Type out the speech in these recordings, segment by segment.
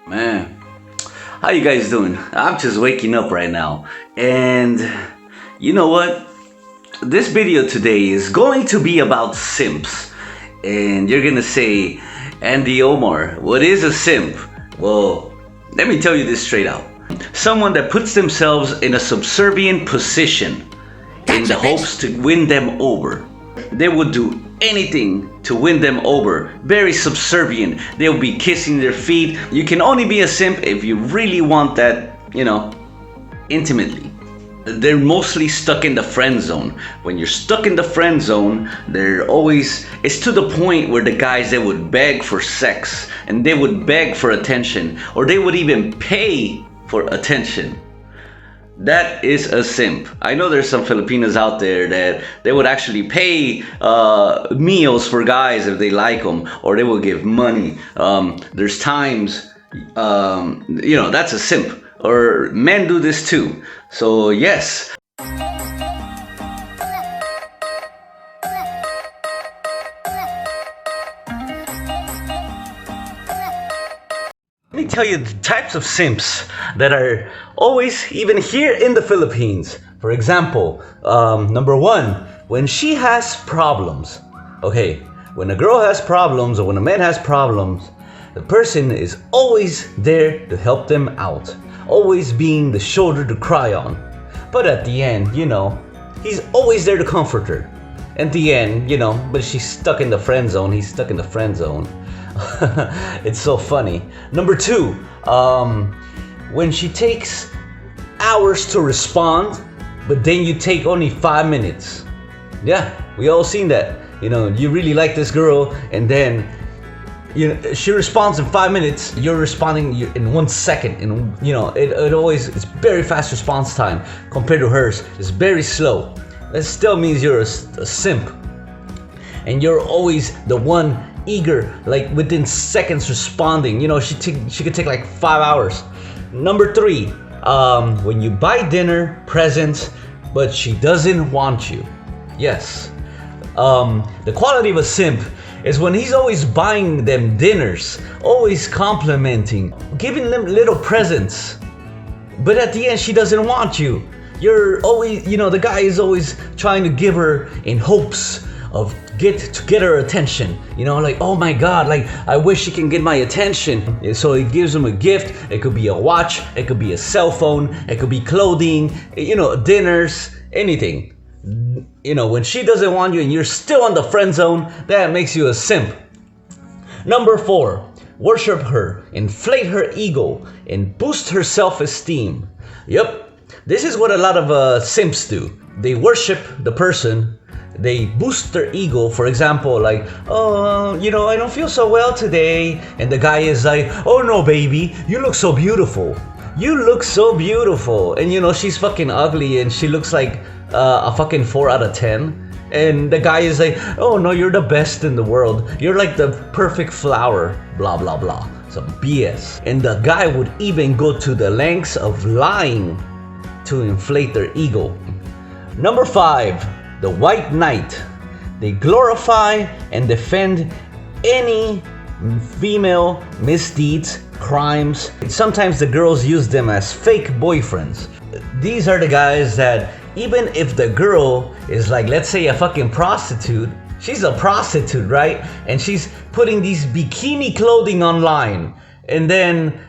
Man, how you guys doing? I'm just waking up right now. And you know what? This video today is going to be about simps. And you're gonna say, Andy Omar, what is a simp? Well, let me tell you this straight out. Someone that puts themselves in a subservient position in the hopes to win them over. They would do anything to win them over. Very subservient. They'll be kissing their feet. You can only be a simp if you really want that, intimately. They're mostly stuck in the friend zone. When you're stuck in the friend zone, it's to the point where the guys, they would beg for sex, and they would beg for attention, or they would even pay for attention. That is a simp. I know there's some Filipinos out there that they would actually pay meals for guys if they like them, or they will give money. There's times, that's a simp. Or men do this too. So yes. Let me tell you the types of simps that are always, even here in the Philippines. For example, number one, when she has problems. Okay, when a girl has problems or when a man has problems, the person is always there to help them out. Always being the shoulder to cry on. But at the end, he's always there to comfort her. At the end, but she's stuck in the friend zone. He's stuck in the friend zone. It's so funny. Number two, when she takes hours to respond, but then you take only 5 minutes. Yeah, we all seen that. You really like this girl, and then she responds in 5 minutes. You're responding in 1 second, and it's very fast response time compared to hers. It's very slow. That still means you're a simp, and you're always the one eager, like within seconds responding. She could take like 5 hours. Number three, when you buy dinner, presents, but she doesn't want you. Yes, the quality of a simp is when he's always buying them dinners, always complimenting, giving them little presents, but at the end she doesn't want you. You're always, the guy is always trying to give her in hopes of get her attention. Like, oh my God, like I wish she can get my attention. So he gives him a gift. It could be a watch, it could be a cell phone, it could be clothing, dinners, anything. When she doesn't want you and you're still on the friend zone, that makes you a simp. Number four, worship her, inflate her ego, and boost her self-esteem. Yep, this is what a lot of simps do. They worship the person. They boost their ego. For example, like, oh, I don't feel so well today. And the guy is like, oh no, baby, you look so beautiful. You look so beautiful. And she's fucking ugly and she looks like a fucking 4 out of 10. And the guy is like, oh no, you're the best in the world. You're like the perfect flower. Blah, blah, blah. Some BS. And the guy would even go to the lengths of lying to inflate their ego. Number five, the white knight. They glorify and defend any female misdeeds, crimes. Sometimes the girls use them as fake boyfriends. These are the guys that even if the girl is like, let's say a fucking prostitute, she's a prostitute, right? And she's putting these bikini clothing online. And then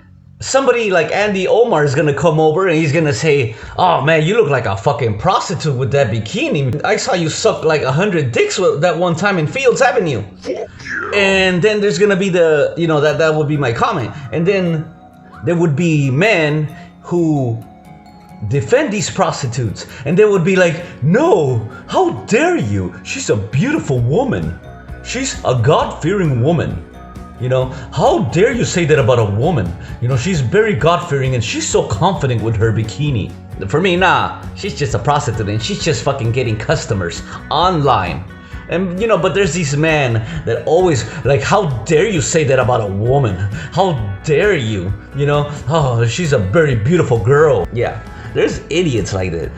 somebody like Andy Omar is gonna come over and he's gonna say, oh man, you look like a fucking prostitute with that bikini. I saw you suck like 100 dicks that one time in Fields Avenue. And then there's gonna be that would be my comment. And then there would be men who defend these prostitutes, and they would be like, no, how dare you? She's a beautiful woman. She's a God-fearing woman. How dare you say that about a woman? She's very God-fearing and she's so confident with her bikini. For me, nah, she's just a prostitute and she's just fucking getting customers online. And but there's these men that always like, how dare you say that about a woman? How dare you? Oh, she's a very beautiful girl. Yeah, there's idiots like that.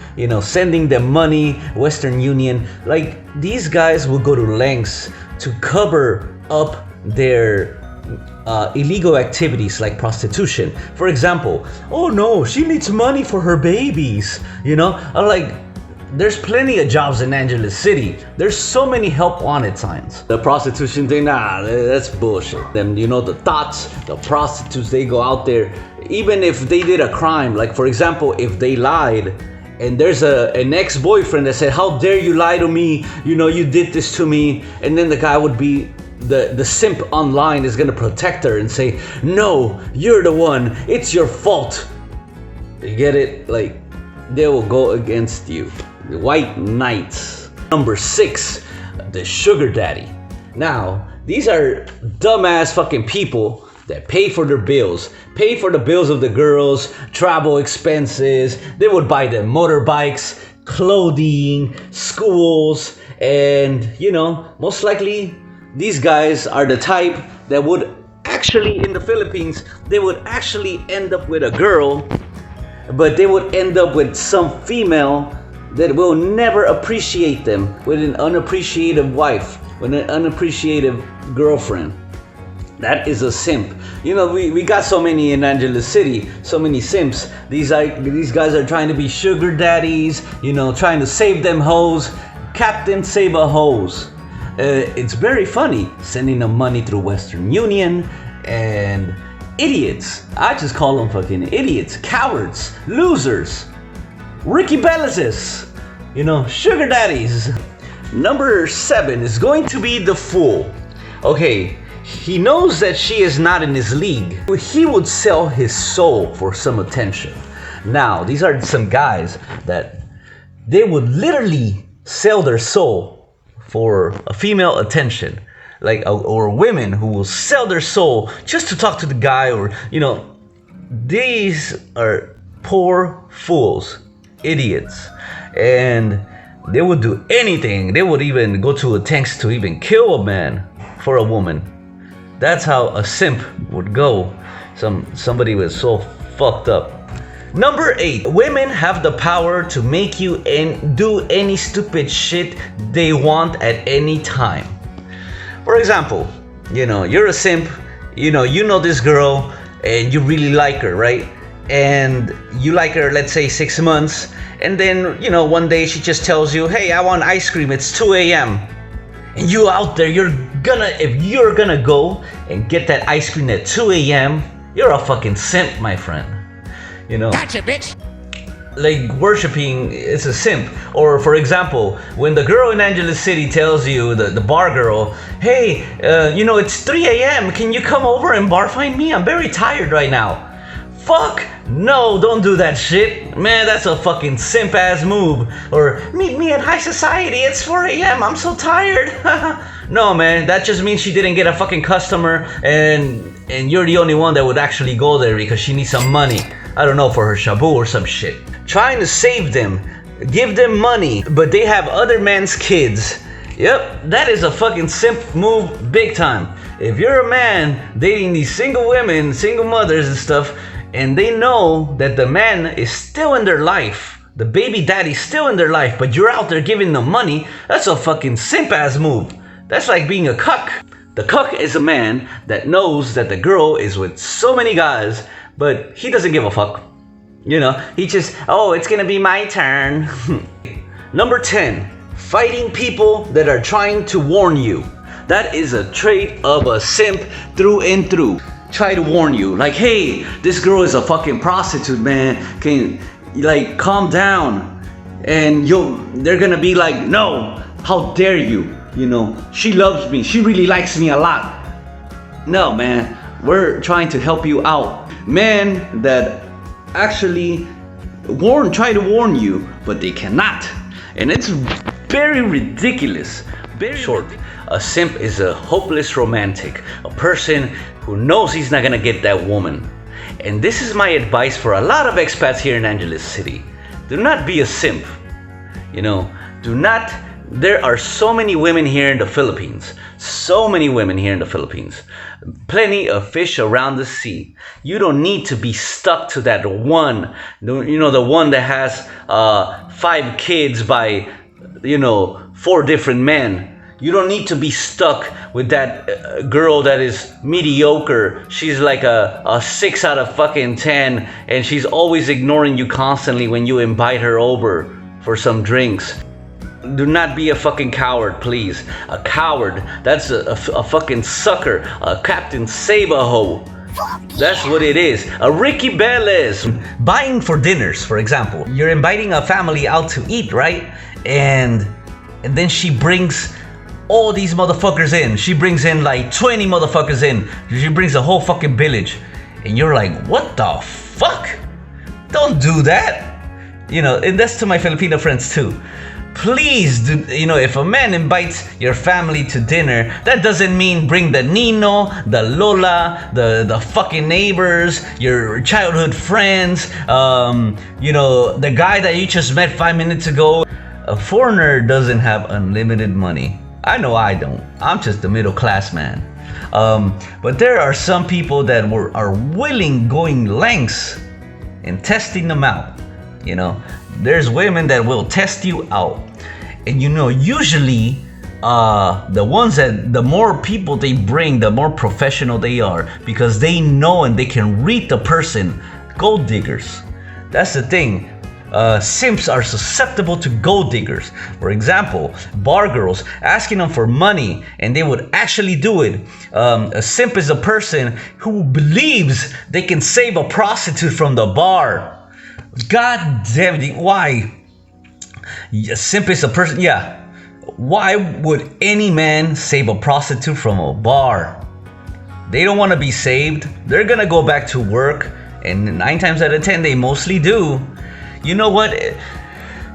Sending them money, Western Union. Like, these guys will go to lengths to cover up their illegal activities like prostitution. For example, oh no, she needs money for her babies. I'm like, there's plenty of jobs in Angeles City. There's so many help wanted signs. The prostitution thing, nah, that's bullshit. Then the thoughts, the prostitutes, they go out there, even if they did a crime. Like for example, if they lied, and there's an ex-boyfriend that said, how dare you lie to me? You did this to me. And then the guy would be, the simp online is gonna protect her and say, no, you're the one, it's your fault. You get it? Like, they will go against you. The white knights. Number 6, the sugar daddy. Now, these are dumbass fucking people that pay for their bills, pay for the bills of the girls, travel expenses. They would buy them motorbikes, clothing, schools, and most likely these guys are the type that would actually, in the Philippines, they would actually end up with a girl, but they would end up with some female that will never appreciate them, with an unappreciative wife, with an unappreciative girlfriend. That is a simp. We got so many in Angeles City, so many simps. These guys are trying to be sugar daddies, trying to save them hoes. Captain Save a Hose. It's very funny sending them money through Western Union, and idiots. I just call them fucking idiots, cowards, losers. Ricky Bellises, sugar daddies. Number 7 is going to be the fool. Okay, he knows that she is not in his league. He would sell his soul for some attention. Now, these are some guys that they would literally sell their soul for a female attention. Or women who will sell their soul just to talk to the guy, or these are poor fools, idiots, and they would do anything. They would even go to lengths to even kill a man for a woman. That's how a simp would go. Somebody was so fucked up. Number 8, women have the power to make you do any stupid shit they want at any time. For example, you're a simp, you know this girl, and you really like her, right? And you like her, let's say 6 months, and then, one day she just tells you, hey, I want ice cream, it's 2 a.m. And you out there, if you're gonna go and get that ice cream at 2 a.m., you're a fucking simp, my friend. Gotcha, bitch. Like, worshiping is a simp. Or for example, when the girl in Angeles City tells you, the bar girl, hey, it's 3 a.m., can you come over and bar find me? I'm very tired right now. Fuck no, don't do that shit. Man, that's a fucking simp ass move. Or meet me at high society, it's 4 a.m., I'm so tired. No, man, that just means she didn't get a fucking customer, and you're the only one that would actually go there because she needs some money. I don't know, for her shabu or some shit. Trying to save them, give them money, but they have other men's kids. Yep, that is a fucking simp move big time. If you're a man dating these single women, single mothers and stuff, and they know that the man is still in their life, the baby daddy's still in their life, but you're out there giving them money, that's a fucking simp ass move. That's like being a cuck. The cuck is a man that knows that the girl is with so many guys, but he doesn't give a fuck. He just, oh, it's gonna be my turn. Number 10, fighting people that are trying to warn you. That is a trait of a simp through and through. Try to warn you, like, hey, this girl is a fucking prostitute, man. Can calm down. And they're gonna be like, no, how dare you? She loves me. She really likes me a lot. No, man, we're trying to help you out. Men that actually try to warn you, but they cannot. And it's very ridiculous. Very short. A simp is a hopeless romantic, a person who knows he's not gonna get that woman. And this is my advice for a lot of expats here in Angeles City. Do not be a simp. Do not. There are so many women here in the Philippines. So many women here in the Philippines. Plenty of fish around the sea. You don't need to be stuck to that one. The one that has 5 kids by, 4 different men. You don't need to be stuck with that girl that is mediocre. She's like a 6 out of fucking 10, and she's always ignoring you constantly when you invite her over for some drinks. Do not be a fucking coward, please. A coward, that's a fucking sucker. A Captain Save-A-Ho. That's what it is. A Ricky Bellis. Buying for dinners, for example. You're inviting a family out to eat, right? And then she brings all these motherfuckers in. She brings in like 20 motherfuckers in. She brings a whole fucking village. And you're like, what the fuck? Don't do that. You know, and that's to my Filipino friends too. Please do, you know, if a man invites your family to dinner, that doesn't mean bring the Nino, the Lola, the fucking neighbors, your childhood friends, you know, the guy that you just met 5 minutes ago. A foreigner doesn't have unlimited money. I know I don't. I'm just a middle class man. But there are some people that are willing going lengths in testing them out. You know, there's women that will test you out. And you know, usually the ones that, the more people they bring, the more professional they are, because they know and they can read the person. Gold diggers. That's the thing. Simps are susceptible to gold diggers. For example, bar girls asking them for money and they would actually do it. A simp is a person who believes they can save a prostitute from the bar. God damn it, why? A simp is a person, yeah. Why would any man save a prostitute from a bar? They don't want to be saved. They're gonna go back to work, and 9 times out of 10 they mostly do. You know what?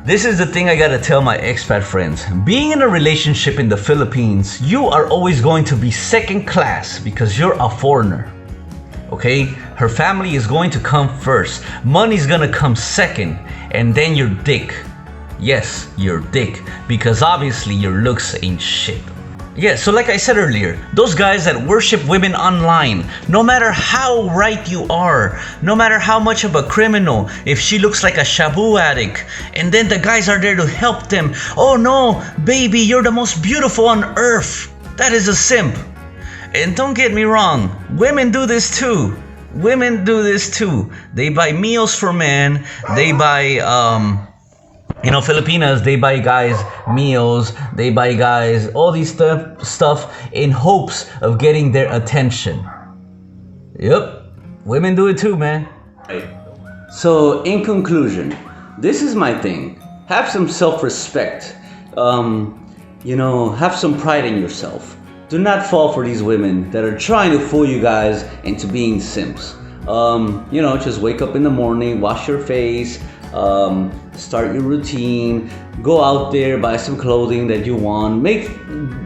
This is the thing I gotta tell my expat friends. Being in a relationship in the Philippines, you are always going to be second class because you're a foreigner. Okay? Her family is going to come first. Money's gonna come second. And then your dick. Yes, your dick. Because obviously your looks ain't shit. Yeah, so like I said earlier, those guys that worship women online, no matter how right you are, no matter how much of a criminal, if she looks like a shabu addict, and then the guys are there to help them. Oh no, baby, you're the most beautiful on earth. That is a simp. And don't get me wrong, women do this too. Women do this too. They buy meals for men, they buy, you know, Filipinas, they buy guys meals, they buy guys all these stuff in hopes of getting their attention. Yep, women do it too, man. So, in conclusion, this is my thing. Have some self-respect. You know, have some pride in yourself. Do not fall for these women that are trying to fool you guys into being simps. You know, just wake up in the morning, wash your face, start your routine, go out there, buy some clothing that you want,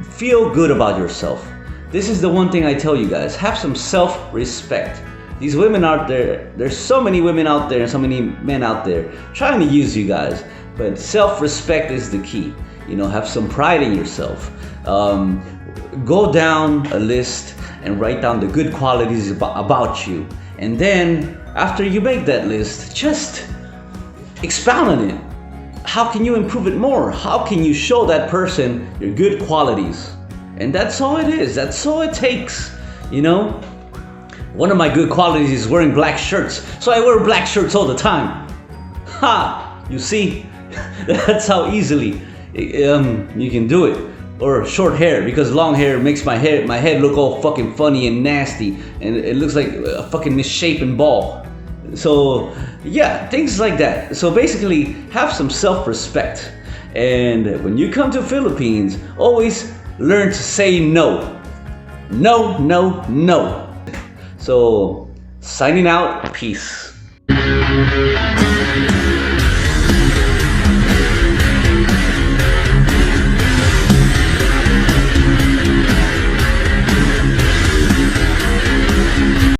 feel good about yourself. This is the one thing I tell you guys, have some self-respect. These women out there, there's so many women out there and so many men out there trying to use you guys, but self-respect is the key. You know, have some pride in yourself. Go down a list and write down the good qualities about you. And then, after you make that list, just expound on it. How can you improve it more? How can you show that person your good qualities? And that's all it is. That's all it takes. You know? One of my good qualities is wearing black shirts. So I wear black shirts all the time. Ha! You see? That's how easily you can do it. Or short hair, because long hair makes my head look all fucking funny and nasty, and it looks like a fucking misshapen ball. So yeah, things like that. So basically, have some self-respect, and when you come to Philippines, always learn to say no. No, no, no. So signing out. Peace.